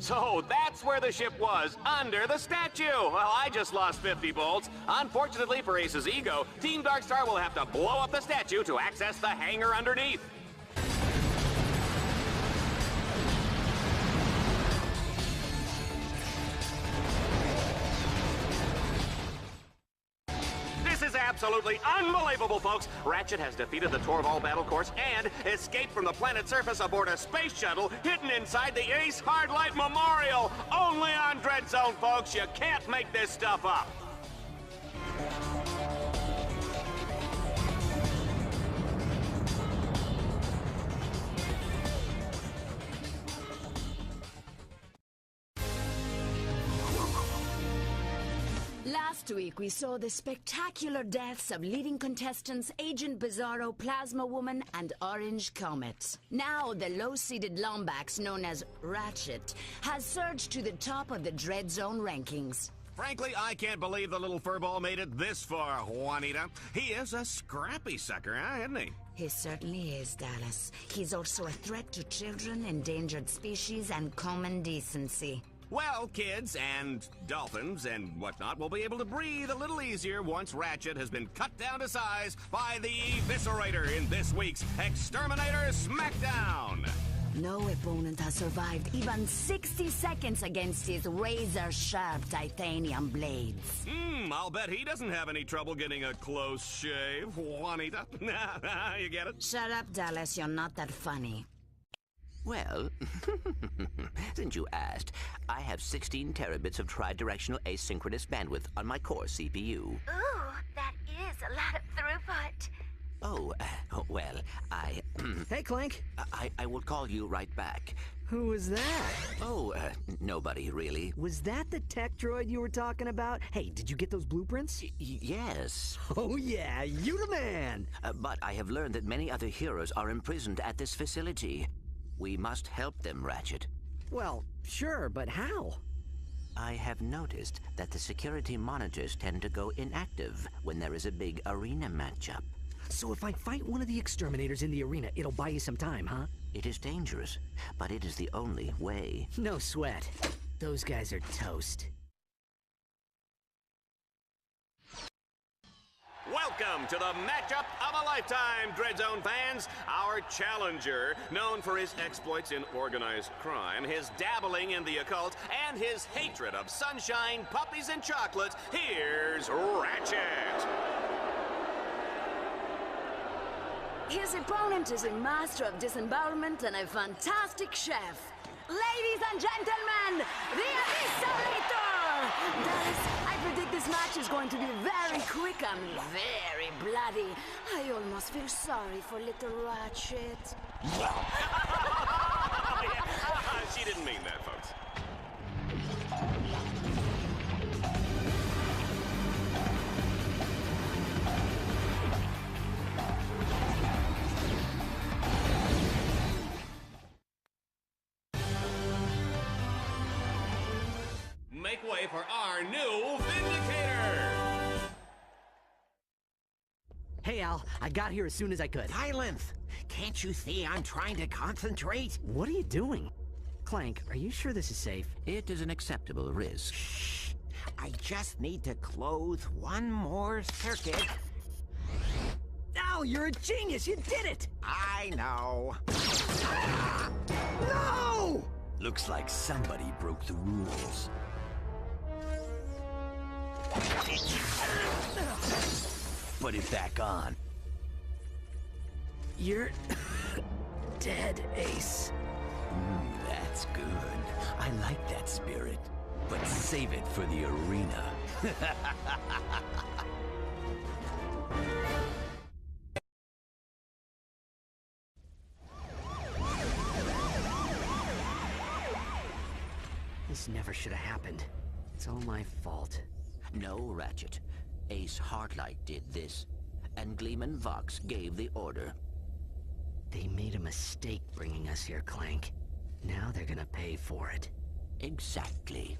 So that's where the ship was, under the statue. Well, I just lost 50 volts. Unfortunately for Ace's ego, Team Darkstar will have to blow up the statue to access the hangar underneath. This is absolutely unbelievable, folks. Ratchet has defeated the Torval battle course and escaped from the planet's surface aboard a space shuttle hidden inside the Ace Hardlight Memorial. Only on Dread Zone, folks. You can't make this stuff up. Last week, we saw the spectacular deaths of leading contestants Agent Bizarro, Plasma Woman, and Orange Comet. Now, the low-seeded Lombax, known as Ratchet, has surged to the top of the Dread Zone rankings. Frankly, I can't believe the little furball made it this far, Juanita. He is a scrappy sucker, huh, isn't he? He certainly is, Dallas. He's also a threat to children, endangered species, and common decency. Well, kids and dolphins and whatnot will be able to breathe a little easier once Ratchet has been cut down to size by the Eviscerator in this week's Exterminator Smackdown. No opponent has survived even 60 seconds against his razor-sharp titanium blades. I'll bet he doesn't have any trouble getting a close shave, Juanita. You get it? Shut up, Dallas. You're not that funny. Well, since you asked, I have 16 terabits of tri-directional asynchronous bandwidth on my core CPU. Ooh, that is a lot of throughput. Oh, well, Hey, Clank. I will call you right back. Who was that? Oh, nobody, really. Was that the tech droid you were talking about? Hey, did you get those blueprints? Yes. Oh, yeah, you the man! But I have learned that many other heroes are imprisoned at this facility. We must help them, Ratchet. Well, sure, but how? I have noticed that the security monitors tend to go inactive when there is a big arena matchup. So if I fight one of the exterminators in the arena, it'll buy you some time, huh? It is dangerous, but it is the only way. No sweat. Those guys are toast. Welcome to the matchup of a lifetime, Dread Zone fans. Our challenger, known for his exploits in organized crime, his dabbling in the occult, and his hatred of sunshine, puppies, and chocolates, here's Ratchet. His opponent is a master of disembowelment and a fantastic chef. Ladies and gentlemen, the Eviscerator! Dallas, I predict this match is going to be very quick and very bloody. I almost feel sorry for little Ratchet. She didn't mean that, folks. Make way for our new Vindicator! Hey, Al, I got here as soon as I could. Silence! Can't you see I'm trying to concentrate? What are you doing? Clank, are you sure this is safe? It is an acceptable risk. Shh! I just need to close one more circuit. Al, you're a genius! You did it! I know. No! Looks like somebody broke the rules. Put it back on. You're dead, Ace. That's good. I like that spirit. But save it for the arena. This never should have happened. It's all my fault. No, Ratchet. Ace Hardlight did this, and Gleeman Vox gave the order. They made a mistake bringing us here, Clank. Now they're gonna pay for it. Exactly.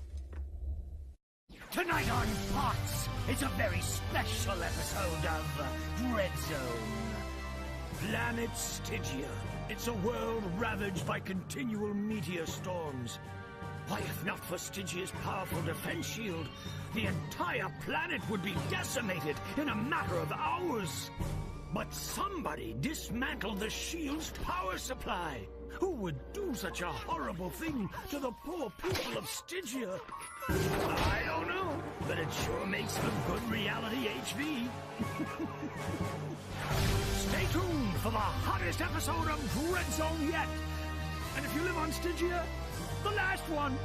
Tonight on Fox, it's a very special episode of Dread Zone. Planet Stygia. It's a world ravaged by continual meteor storms. Why, if not for Stygia's powerful defense shield, the entire planet would be decimated in a matter of hours. But somebody dismantled the shield's power supply. Who would do such a horrible thing to the poor people of Stygia? I don't know, but it sure makes for good reality HV. Stay tuned for the hottest episode of Dread Zone yet. And if you live on Stygia, the last one.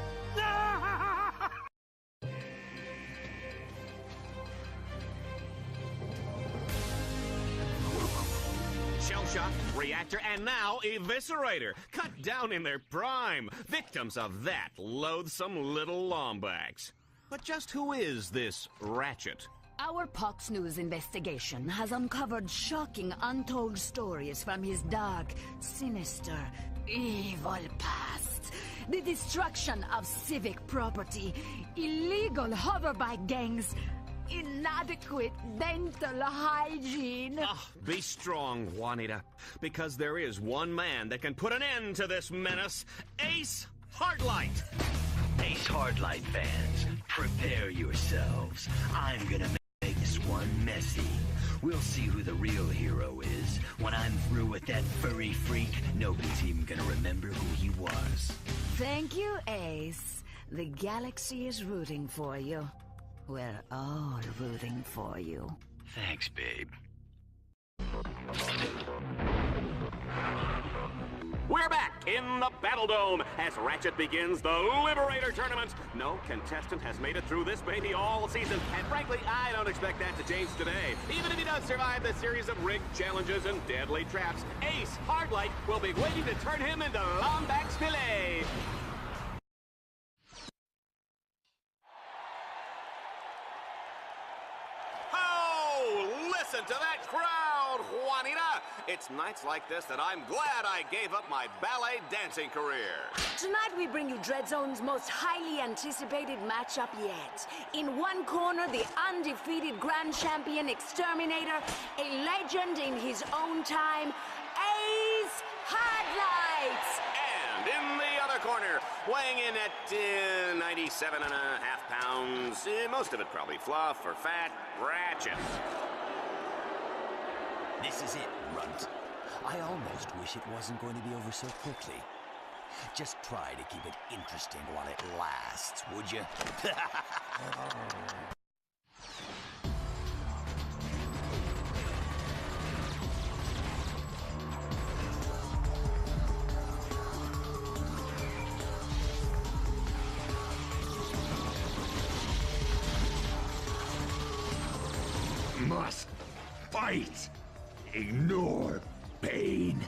Shell-shock, reactor, and now eviscerator. Cut down in their prime. Victims of that loathsome little lombax. But just who is this Ratchet? Our Fox News investigation has uncovered shocking, untold stories from his dark, sinister, evil past. The destruction of civic property, illegal hoverbike gangs, inadequate dental hygiene. Be strong, Juanita, because there is one man that can put an end to this menace. Ace Hardlight. Ace Hardlight fans, prepare yourselves. I'm gonna make this one messy. We'll see who the real hero is. When I'm through with that furry freak, nobody's even gonna remember who he was. Thank you, Ace. The galaxy is rooting for you. We're all rooting for you. Thanks, babe. We're back in the Battle Dome as Ratchet begins the Liberator Tournament. No contestant has made it through this baby all season, and frankly, I don't expect that to change today. Even if he does survive the series of rigged challenges and deadly traps, Ace Hardlight will be waiting to turn him into Lombax filet. Listen to that crowd, Juanita! It's nights like this that I'm glad I gave up my ballet dancing career. Tonight we bring you Dread Zone's most highly anticipated matchup yet. In one corner, the undefeated Grand Champion Exterminator, a legend in his own time, Ace Hardlight! And in the other corner, weighing in at 97.5 pounds, most of it probably fluff or fat, Ratchet. This is it, Runt. I almost wish it wasn't going to be over so quickly. Just try to keep it interesting while it lasts, would you? Must fight. Ignore pain.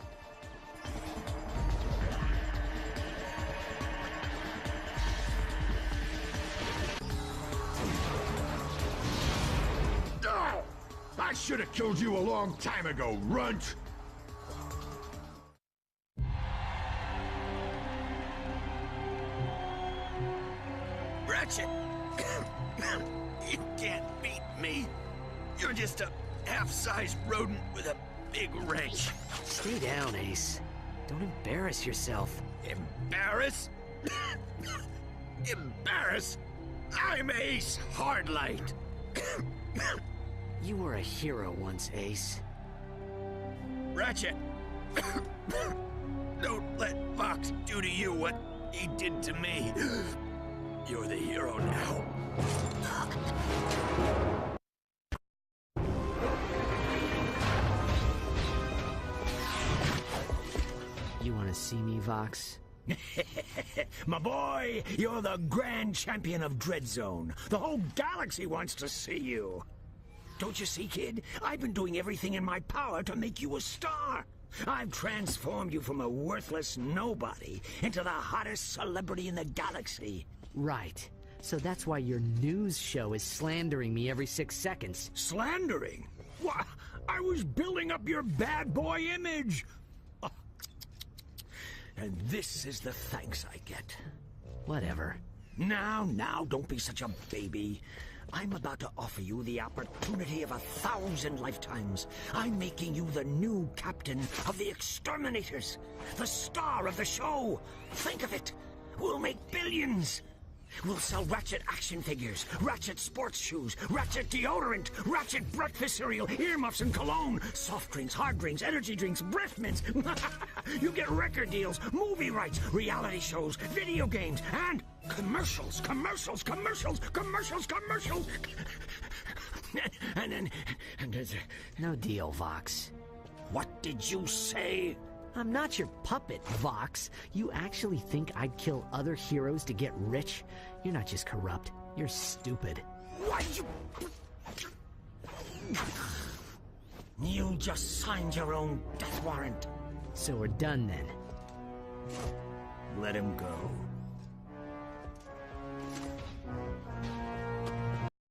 Oh, I should have killed you a long time ago, Runt. Ratchet! You can't beat me. You're just a half-sized rodent with a big wrench. Stay down, Ace. Don't embarrass yourself. Embarrass? Embarrass? I'm Ace Hardlight. You were a hero once, Ace. Ratchet, don't let Fox do to you what he did to me. You're the hero now. You want to see me, Vox? My boy, you're the grand champion of Dread Zone. The whole galaxy wants to see you. Don't you see, kid? I've been doing everything in my power to make you a star. I've transformed you from a worthless nobody into the hottest celebrity in the galaxy. Right. So that's why your news show is slandering me every 6 seconds. Slandering? Why, I was building up your bad boy image. And this is the thanks I get. Whatever. Now, don't be such a baby. I'm about to offer you the opportunity of 1,000 lifetimes. I'm making you the new captain of the Exterminators, the star of the show. Think of it. We'll make billions! We'll sell Ratchet action figures, Ratchet sports shoes, Ratchet deodorant, Ratchet breakfast cereal, earmuffs and cologne, soft drinks, hard drinks, energy drinks, breath mints. You get record deals, movie rights, reality shows, video games, and commercials. And No deal, Vox. what did you say? I'm not your puppet, Vox. You actually think I'd kill other heroes to get rich? You're not just corrupt, you're stupid. Why you just signed your own death warrant. So we're done then. Let him go.